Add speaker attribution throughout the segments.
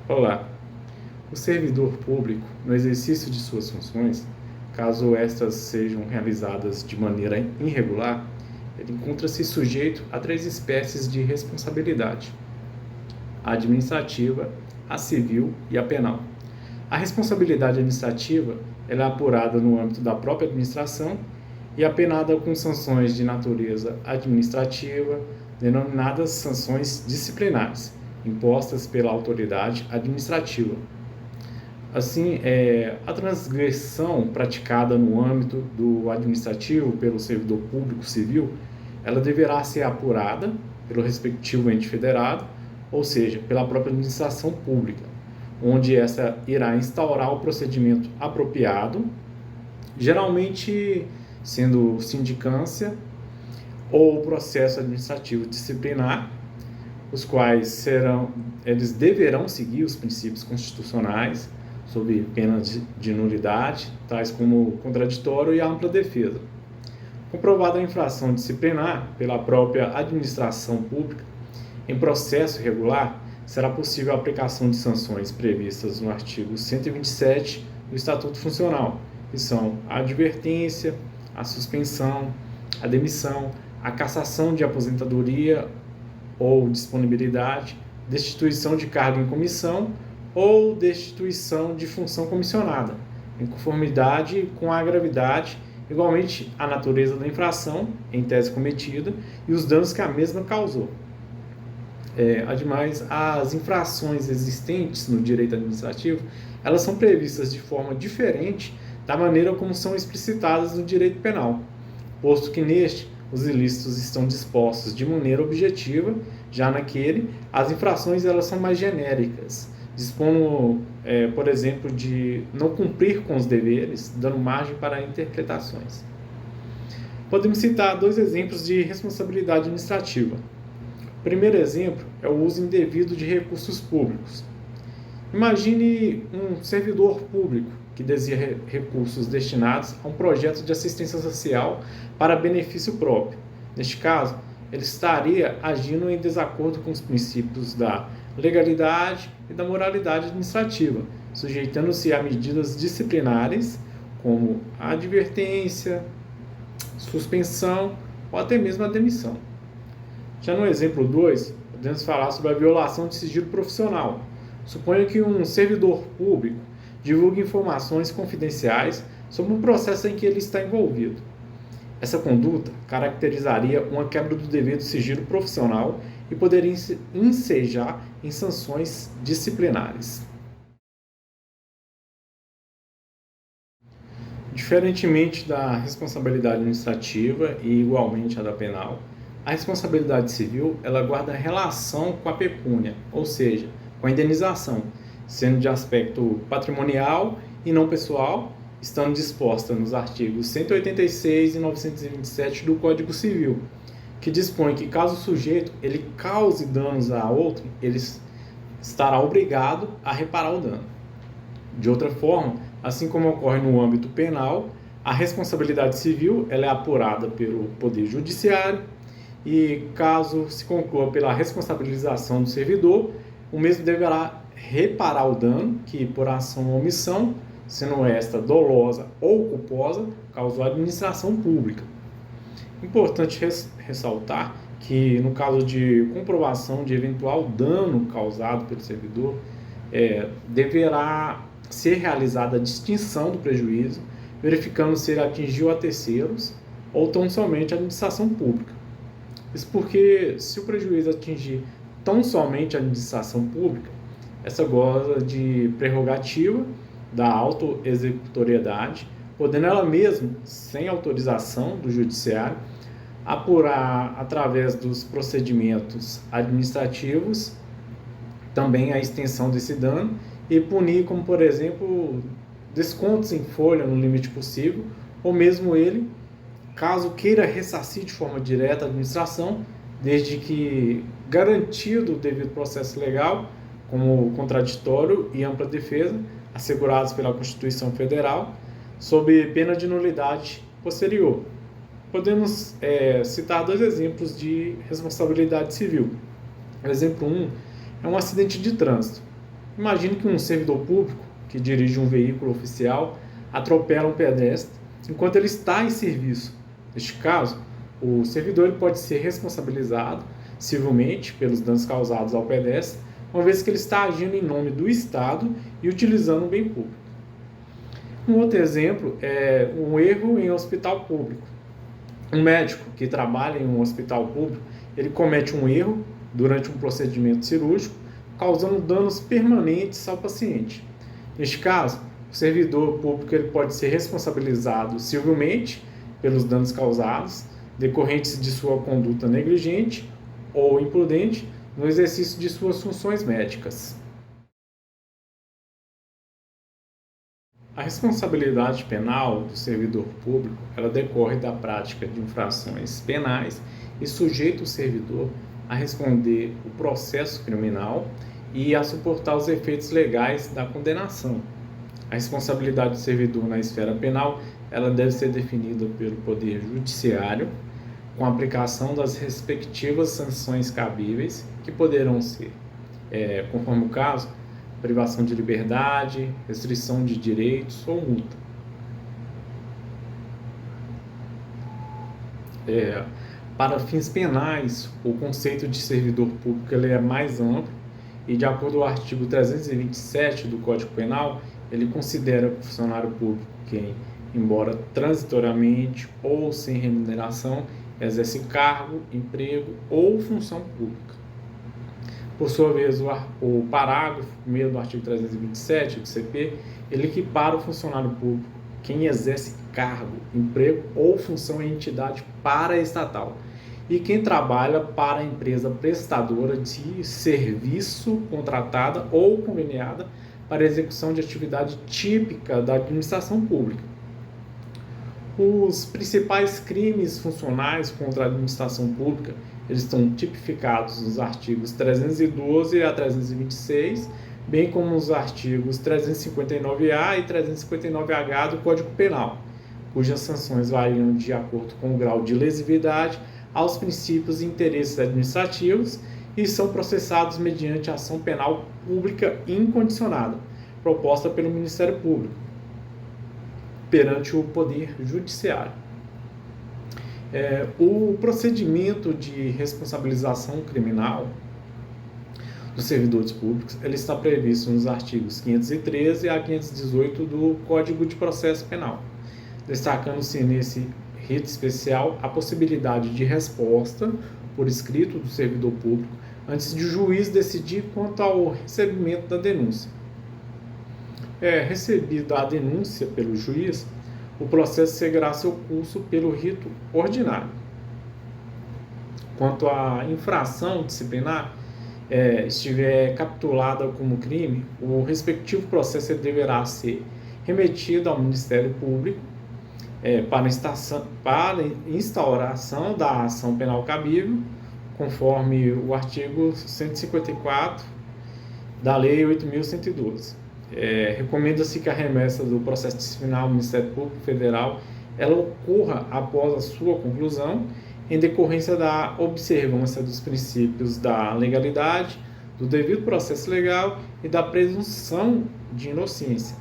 Speaker 1: Olá! O servidor público, no exercício de suas funções, caso estas sejam realizadas de maneira irregular, ele encontra-se sujeito a três espécies de responsabilidade: a administrativa, a civil e a penal. A responsabilidade administrativa ela é apurada no âmbito da própria administração e apenada com sanções de natureza administrativa, denominadas sanções disciplinares, impostas pela autoridade administrativa. Assim, a transgressão praticada no âmbito do administrativo pelo servidor público civil, ela deverá ser apurada pelo respectivo ente federado, ou seja, pela própria administração pública, onde essa irá instaurar o procedimento apropriado, geralmente sendo sindicância ou processo administrativo disciplinar, os quais eles deverão seguir os princípios constitucionais, sob pena de nulidade, tais como contraditório e ampla defesa. Comprovada a infração disciplinar pela própria administração pública, em processo regular, será possível a aplicação de sanções previstas no artigo 127 do Estatuto Funcional, que são a advertência, a suspensão, a demissão, a cassação de aposentadoria ou disponibilidade, destituição de cargo em comissão ou destituição de função comissionada, em conformidade com a gravidade, igualmente a natureza da infração, em tese cometida, e os danos que a mesma causou. Ademais, as infrações existentes no direito administrativo, elas são previstas de forma diferente da maneira como são explicitadas no direito penal, posto que neste os ilícitos estão dispostos de maneira objetiva, já naquele, as infrações elas são mais genéricas, dispondo, por exemplo, de não cumprir com os deveres, dando margem para interpretações. Podemos citar dois exemplos de responsabilidade administrativa. O primeiro exemplo é o uso indevido de recursos públicos. Imagine um servidor público que desvia recursos destinados a um projeto de assistência social para benefício próprio. Neste caso, ele estaria agindo em desacordo com os princípios da legalidade e da moralidade administrativa, sujeitando-se a medidas disciplinares como a advertência, suspensão ou até mesmo a demissão. Já no exemplo 2, podemos falar sobre a violação de sigilo profissional. Suponha que um servidor público divulgue informações confidenciais sobre o processo em que ele está envolvido. Essa conduta caracterizaria uma quebra do dever do sigilo profissional e poderia ensejar em sanções disciplinares. Diferentemente da responsabilidade administrativa e igualmente a da penal, a responsabilidade civil ela guarda relação com a pecúnia, ou seja, com a indenização, sendo de aspecto patrimonial e não pessoal, estando disposta nos artigos 186 e 927 do Código Civil, que dispõe que caso o sujeito ele cause danos a outro, ele estará obrigado a reparar o dano. De outra forma, assim como ocorre no âmbito penal, a responsabilidade civil ela é apurada pelo Poder Judiciário e, caso se conclua pela responsabilização do servidor, o mesmo deverá reparar o dano que, por ação ou omissão, sendo esta dolosa ou culposa, causou a administração pública. Importante ressaltar que, no caso de comprovação de eventual dano causado pelo servidor, deverá ser realizada a distinção do prejuízo, verificando se ele atingiu a terceiros ou tão somente a administração pública. Isso porque, se o prejuízo atingir tão somente a administração pública, essa goza de prerrogativa da autoexecutoriedade, podendo ela mesma, sem autorização do judiciário, apurar através dos procedimentos administrativos também a extensão desse dano e punir, como por exemplo, descontos em folha no limite possível, ou mesmo ele, caso queira ressarcir de forma direta a administração, desde que garantido o devido processo legal, como contraditório e ampla defesa, assegurados pela Constituição Federal, sob pena de nulidade posterior. Podemos citar dois exemplos de responsabilidade civil. O exemplo 1 é um acidente de trânsito. Imagine que um servidor público que dirige um veículo oficial atropela um pedestre enquanto ele está em serviço. Neste caso, o servidor ele pode ser responsabilizado civilmente pelos danos causados ao pedestre, uma vez que ele está agindo em nome do Estado e utilizando um bem público. Um outro exemplo é um erro em um hospital público. Um médico que trabalha em um hospital público, ele comete um erro durante um procedimento cirúrgico, causando danos permanentes ao paciente. Neste caso, o servidor público ele pode ser responsabilizado civilmente pelos danos causados, decorrentes de sua conduta negligente ou imprudente no exercício de suas funções médicas. A responsabilidade penal do servidor público, ela decorre da prática de infrações penais e sujeita o servidor a responder o processo criminal e a suportar os efeitos legais da condenação. A responsabilidade do servidor na esfera penal, ela deve ser definida pelo Poder Judiciário, com a aplicação das respectivas sanções cabíveis, que poderão ser, conforme o caso, privação de liberdade, restrição de direitos ou multa. Para fins penais, o conceito de servidor público ele é mais amplo e, de acordo com o artigo 327 do Código Penal, ele considera o funcionário público quem, embora transitoriamente ou sem remuneração, exerce cargo, emprego ou função pública. Por sua vez, o parágrafo 1º do artigo 327 do CP, ele equipara o funcionário público quem exerce cargo, emprego ou função em entidade paraestatal e quem trabalha para a empresa prestadora de serviço contratada ou conveniada para execução de atividade típica da administração pública. Os principais crimes funcionais contra a administração pública, eles estão tipificados nos artigos 312 a 326, bem como nos artigos 359A e 359H do Código Penal, cujas sanções variam de acordo com o grau de lesividade aos princípios e interesses administrativos e são processados mediante ação penal pública incondicionada, proposta pelo Ministério Público, perante o Poder Judiciário. O procedimento de responsabilização criminal dos servidores públicos ele está previsto nos artigos 513 a 518 do Código de Processo Penal, destacando-se nesse rito especial a possibilidade de resposta por escrito do servidor público antes de o juiz decidir quanto ao recebimento da denúncia. Recebida a denúncia pelo juiz, o processo seguirá seu curso pelo rito ordinário. Quanto à infração disciplinar, estiver capitulada como crime, o respectivo processo deverá ser remetido ao Ministério Público para instauração da ação penal cabível, conforme o artigo 154 da Lei 8.112. Recomenda-se que a remessa do processo disciplinar ao Ministério Público Federal ela ocorra após a sua conclusão, em decorrência da observância dos princípios da legalidade, do devido processo legal e da presunção de inocência.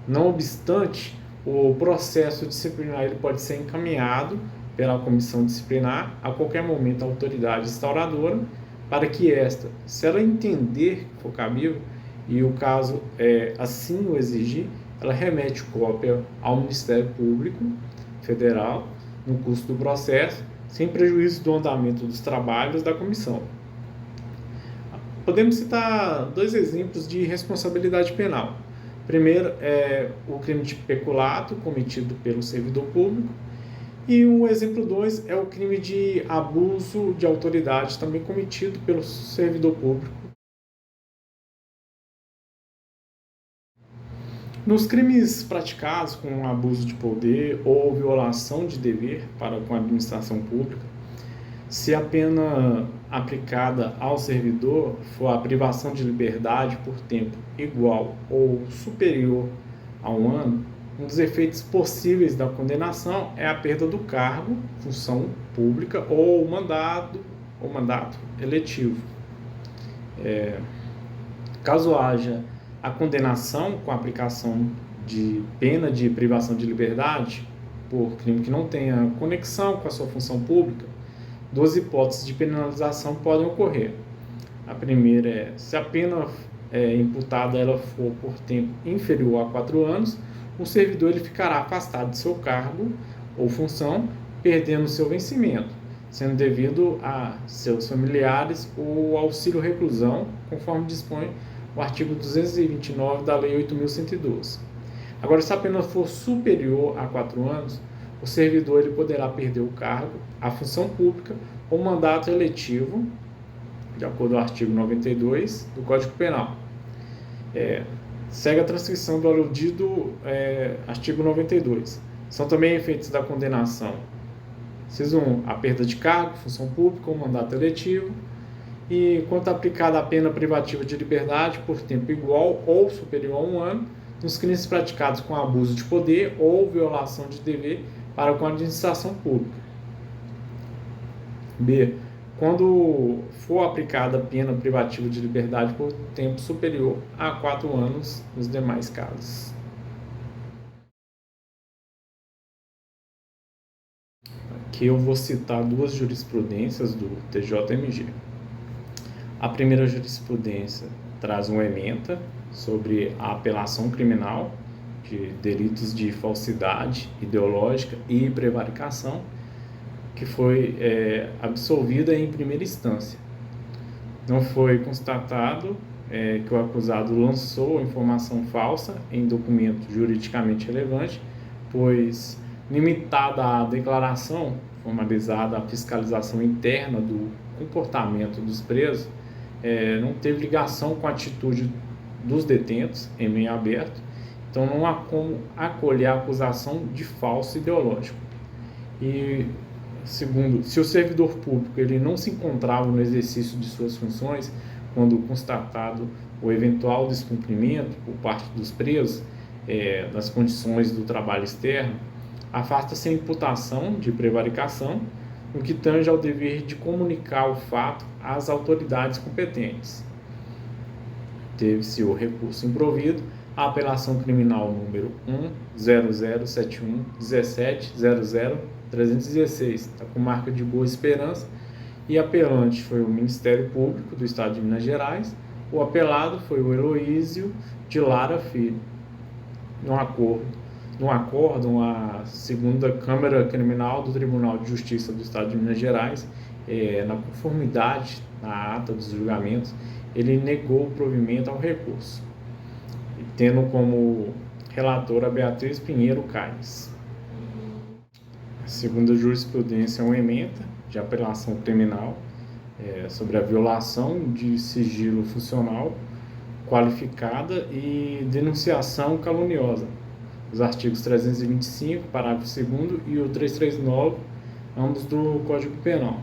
Speaker 1: Não obstante, o processo disciplinar ele pode ser encaminhado pela comissão disciplinar a qualquer momento à autoridade instauradora, para que esta, se ela entender que for cabível, e o caso assim o exigir, ela remete cópia ao Ministério Público Federal no curso do processo, sem prejuízo do andamento dos trabalhos da comissão. Podemos citar dois exemplos de responsabilidade penal. Primeiro é o crime de peculato cometido pelo servidor público e o exemplo 2 é o crime de abuso de autoridade também cometido pelo servidor público. Nos crimes praticados com abuso de poder ou violação de dever para com a administração pública, se a pena aplicada ao servidor for a privação de liberdade por tempo igual ou superior a 1 ano, um dos efeitos possíveis da condenação é a perda do cargo, função pública ou mandato eletivo. Caso haja a condenação com a aplicação de pena de privação de liberdade por crime que não tenha conexão com a sua função pública, duas hipóteses de penalização podem ocorrer. A primeira é, se a pena imputada ela for por tempo inferior a 4 anos, o servidor ele ficará afastado de seu cargo ou função, perdendo seu vencimento, sendo devido a seus familiares o auxílio reclusão, conforme dispõe o artigo 229 da Lei 8.112. Agora, se a pena for superior a 4 anos, o servidor ele poderá perder o cargo, a função pública ou mandato eletivo, de acordo com o artigo 92 do Código Penal. Segue a transcrição do aludido artigo 92. São também efeitos da condenação: inciso 1, a perda de cargo, função pública ou mandato eletivo. E quanto aplicada a pena privativa de liberdade por tempo igual ou superior a 1 ano, nos crimes praticados com abuso de poder ou violação de dever para com a administração pública. B. Quando for aplicada a pena privativa de liberdade por tempo superior a 4 anos nos demais casos. Aqui eu vou citar duas jurisprudências do TJMG. A primeira jurisprudência traz uma ementa sobre a apelação criminal de delitos de falsidade ideológica e prevaricação, que foi absolvida em primeira instância. Não foi constatado que o acusado lançou informação falsa em documento juridicamente relevante, pois, limitada à declaração formalizada à fiscalização interna do comportamento dos presos, não teve ligação com a atitude dos detentos em meio aberto, então não há como acolher a acusação de falso ideológico. E segundo, se o servidor público ele não se encontrava no exercício de suas funções quando constatado o eventual descumprimento por parte dos presos das condições do trabalho externo, afasta-se a imputação de prevaricação, no que tange ao dever de comunicar o fato às autoridades competentes. Teve-se o recurso improvido, a apelação criminal número 1.0071.17.00.316, da comarca de Boa Esperança, e apelante foi o Ministério Público do Estado de Minas Gerais, o apelado foi o Heloísio de Lara Filho. No acórdão, a segunda Câmara Criminal do Tribunal de Justiça do Estado de Minas Gerais, na conformidade na ata dos julgamentos, ele negou o provimento ao recurso, tendo como relatora Beatriz Pinheiro Caires. A segunda jurisprudência é uma ementa de apelação criminal sobre a violação de sigilo funcional qualificada e denunciação caluniosa, os artigos 325, parágrafo 2º e o 339, ambos do Código Penal,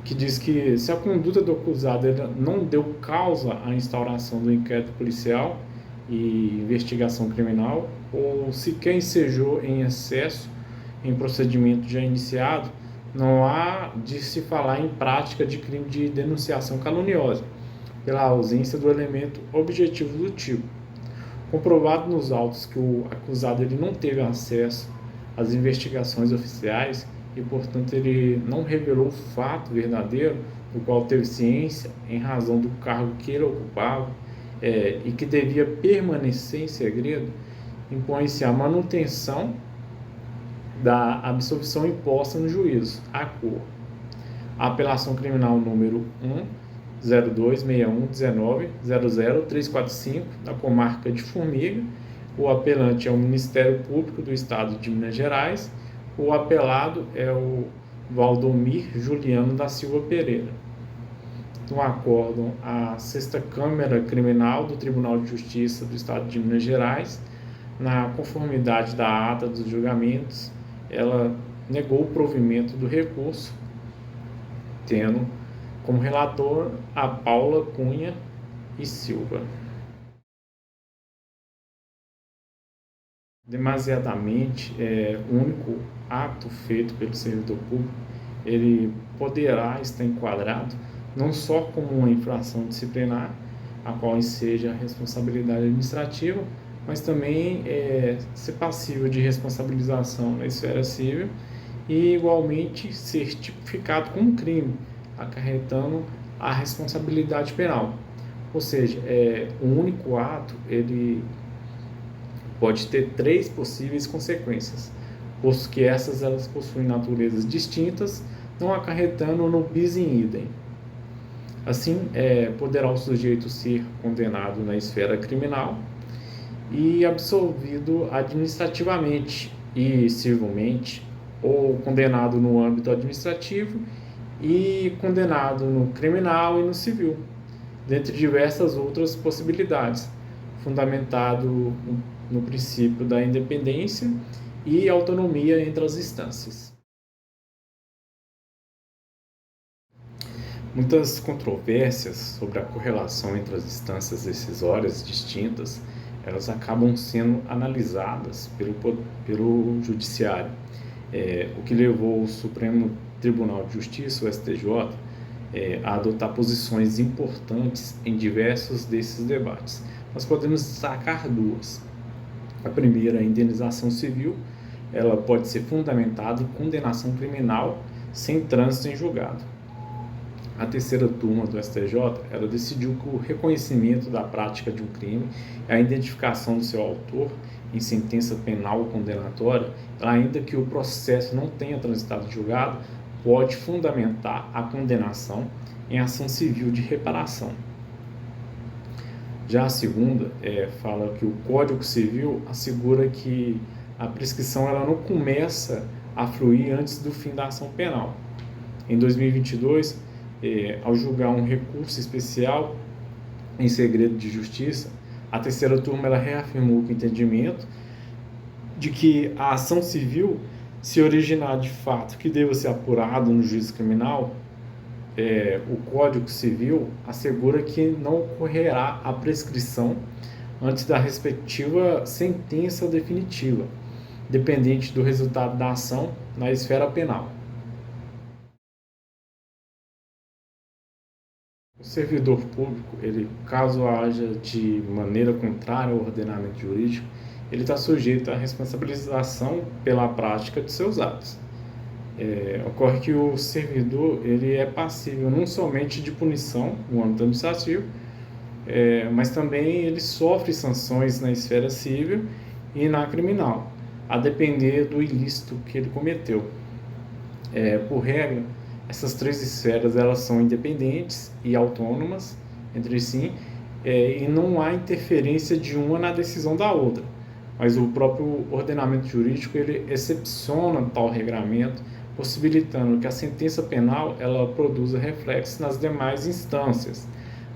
Speaker 1: que diz que se a conduta do acusado não deu causa à instauração do inquérito policial e investigação criminal, ou sequer ensejou em excesso em procedimento já iniciado, não há de se falar em prática de crime de denunciação caluniosa, pela ausência do elemento objetivo do tipo. Comprovado nos autos que o acusado ele não teve acesso às investigações oficiais e, portanto, ele não revelou o fato verdadeiro do qual teve ciência em razão do cargo que ele ocupava e que devia permanecer em segredo, impõe-se a manutenção da absolvição imposta no juízo, a cor. A apelação criminal número 1.0261.19.00.345, da comarca de Formiga. O apelante é o Ministério Público do Estado de Minas Gerais. O apelado é o Valdomir Juliano da Silva Pereira. No acórdão, a sexta Câmara Criminal do Tribunal de Justiça do Estado de Minas Gerais, na conformidade da ata dos julgamentos, ela negou o provimento do recurso, tendo como relator a Paula Cunha e Silva. Demasiadamente, o único ato feito pelo servidor público, ele poderá estar enquadrado não só como uma infração disciplinar, a qual seja a responsabilidade administrativa, mas também ser passível de responsabilização na esfera civil e igualmente ser tipificado como crime, acarretando a responsabilidade penal. Ou seja, um único ato ele pode ter três possíveis consequências, posto que elas possuem naturezas distintas, não acarretando no bis in idem. Assim, poderá o sujeito ser condenado na esfera criminal e absolvido administrativamente e civilmente, ou condenado no âmbito administrativo e condenado no criminal e no civil, dentre diversas outras possibilidades, fundamentado no princípio da independência e autonomia entre as instâncias. Muitas controvérsias sobre a correlação entre as instâncias decisórias distintas, elas acabam sendo analisadas pelo judiciário, o que levou o Supremo Tribunal de Justiça, o STJ, a adotar posições importantes em diversos desses debates. Nós podemos destacar duas. A primeira, a indenização civil, ela pode ser fundamentada em condenação criminal sem trânsito em julgado. A terceira turma do STJ, ela decidiu que o reconhecimento da prática de um crime e a identificação do seu autor em sentença penal ou condenatória, ainda que o processo não tenha transitado em julgado, pode fundamentar a condenação em ação civil de reparação. Já a segunda fala que o Código Civil assegura que a prescrição ela não começa a fluir antes do fim da ação penal. Em 2022, ao julgar um recurso especial em segredo de justiça, a terceira turma ela reafirmou o entendimento de que a ação civil, se originar de fato que deva ser apurado no juízo criminal, o Código Civil assegura que não ocorrerá a prescrição antes da respectiva sentença definitiva, dependente do resultado da ação na esfera penal. O servidor público, caso haja de maneira contrária ao ordenamento jurídico, ele está sujeito à responsabilização pela prática de seus atos. Ocorre que o servidor ele é passível não somente de punição no âmbito administrativo, mas também ele sofre sanções na esfera civil e na criminal, a depender do ilícito que ele cometeu. Por regra, essas três esferas elas são independentes e autônomas entre si, e não há interferência de uma na decisão da outra, mas o próprio ordenamento jurídico ele excepciona tal regramento, possibilitando que a sentença penal ela produza reflexos nas demais instâncias,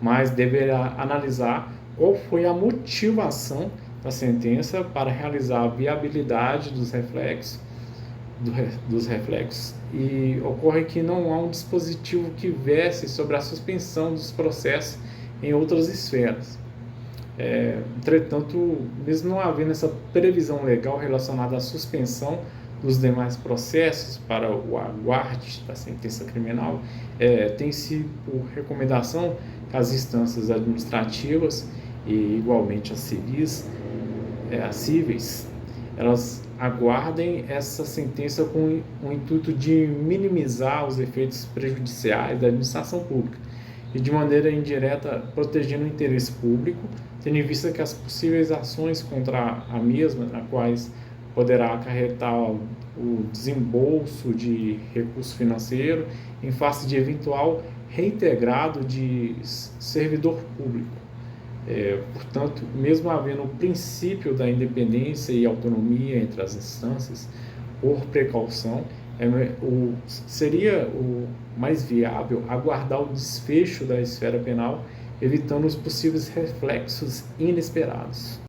Speaker 1: mas deverá analisar qual foi a motivação da sentença para realizar a viabilidade dos reflexos, e ocorre que não há um dispositivo que verse sobre a suspensão dos processos em outras esferas. Entretanto, mesmo não havendo essa previsão legal relacionada à suspensão dos demais processos para o aguarde da sentença criminal, tem-se por recomendação que as instâncias administrativas e igualmente as cíveis, elas aguardem essa sentença com o intuito de minimizar os efeitos prejudiciais da administração pública e de maneira indireta protegendo o interesse público, tendo em vista que as possíveis ações contra a mesma, na quais poderá acarretar o desembolso de recurso financeiro em face de eventual reintegrado de servidor público. Portanto, mesmo havendo o princípio da independência e autonomia entre as instâncias, por precaução, seria o mais viável aguardar o desfecho da esfera penal, evitando os possíveis reflexos inesperados.